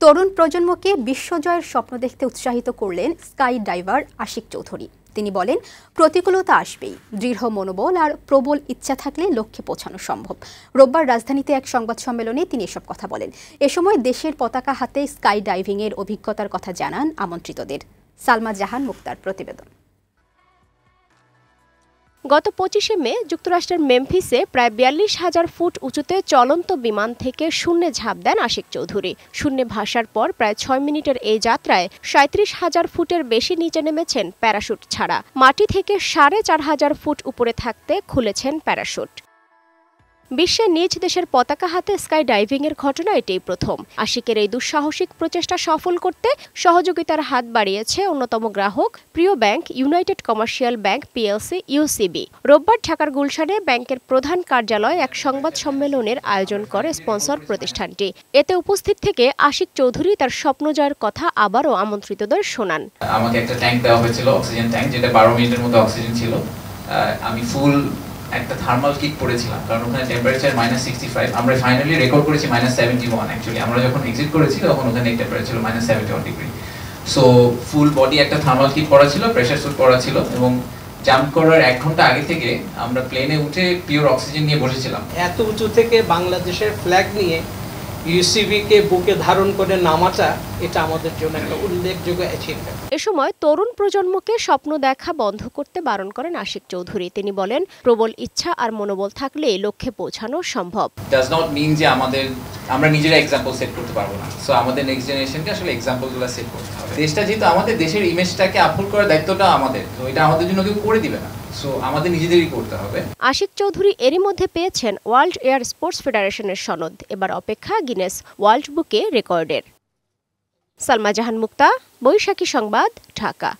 তরুণ প্রজন্মকে বিশ্বজয়ের স্বপ্ন দেখতে উৎসাহিত করলেন স্কাই ডাইভার আশিক চৌধুরী। তিনি বলেন, প্রতিকূলতা আসবেই, দৃঢ় মনোবল আর প্রবল ইচ্ছা থাকলে লক্ষ্যে পৌঁছানো সম্ভব। রোববার রাজধানীতে এক সংবাদ সম্মেলনে তিনি এসব কথা বলেন। এ সময় দেশের পতাকা হাতে স্কাই ডাইভিংয়ের অভিজ্ঞতার কথা জানান আমন্ত্রিতদের। সালমা জাহান মুক্তার প্রতিবেদন। গত ২৫শে মে যুক্তরাষ্ট্রের মেমফিসে প্রায় ৪২,০০০ ফুট উঁচুতে চলন্ত বিমান থেকে শূন্যে ঝাঁপ দেন আশিক চৌধুরী। শূন্যে ভাসার পর প্রায় ৬ মিনিটের এই যাত্রায় ৩৭,০০০ ফুটের বেশি নিচে নেমেছেন প্যারাশুট ছাড়া। মাটি থেকে ৪,৫০০ ফুট উপরে থাকতে খুলেছেন প্যারাশুট। বিশ্বে নিজ দেশের পতাকা হাতে স্কাই ডাইভিংয়ের ঘটনা এটাই প্রথম। আশিকের এই দুঃসাহসিক প্রচেষ্টা সফল করতে সহযোগিতার হাত বাড়িয়েছে অন্যতম গ্রাহক প্রিয় bank United commercial bank PLC UCB. রোববার ঢাকার গুলশানে ব্যাংকের প্রধান কার্যালয়ে এক সংবাদ সম্মেলনের আয়োজন করে স্পন্সর প্রতিষ্ঠানটি। এতে উপস্থিত থেকে আশিক চৌধুরী তার স্বপ্ন জয়ের কথা আবারও আমন্ত্রিতদের শোনান। আমাকে একটা ট্যাঙ্ক দেওয়া হয়েছিল, অক্সিজেন ট্যাঙ্ক, যেটা ১২ মিনিটের মধ্যে অক্সিজেন ছিল। আমি ফুল একটা থার্মাল কিট পড়েছিলাম, কারণ ওখানে টেম্পারেচার -65। আমরা ফাইনালি রেকর্ড করেছি -71। অ্যাকচুয়ালি আমরা যখন এক্সিট করেছি তখন ওখানে টেম্পারেচার ছিল -71 ডিগ্রি। সো ফুল বডি একটা থার্মাল কিট পরা ছিল, প্রেসার স্যুট পরা ছিল, এবং জাম্প করার ১ ঘন্টা আগে থেকে আমরা প্লেনে উঠে পিওর অক্সিজেন নিয়ে বসেছিলাম। এত উঁচু থেকে বাংলাদেশের ফ্ল্যাগ নিয়ে ইউসিবিকে বুকে ধারণ করে নামাটা, এটা আমাদের জন্য একটা উল্লেখযোগ্য অ্যাচিভমেন্ট। এ সময় তরুণ প্রজন্মকে স্বপ্ন দেখা বন্ধ করতে বারণ করেন আশিক চৌধুরী। তিনি বলেন, প্রবল ইচ্ছা আর মনোবল থাকলে লক্ষ্যে পৌঁছানো সম্ভব। ডাজ নট মিন যে আমরা নিজেরা এক্সাম্পল সেট করতে পারবো না। সো আমাদের নেক্সট জেনারেশনকে আসলে এক্সাম্পলগুলো সেট করতে হবে। দেশটা যেহেতু আমাদের, দেশের ইমেজটাকে আপহোল্ড করার দায়িত্বটা আমাদের, তো এটা আমাদের জন্য কেউ করে দিবে না। সো আমাদের নিজেদেরই করতে হবে। আশিক চৌধুরী এরই মধ্যে পেয়েছেন ওয়ার্ল্ড এয়ার স্পোর্টস ফেডারেশনের সনদ। এবার অপেক্ষা গিনেস ওয়ার্ল্ড বুকে রেকর্ডের। সালমা জাহান মুক্তা, বৈশাখী সংবাদ, ঢাকা।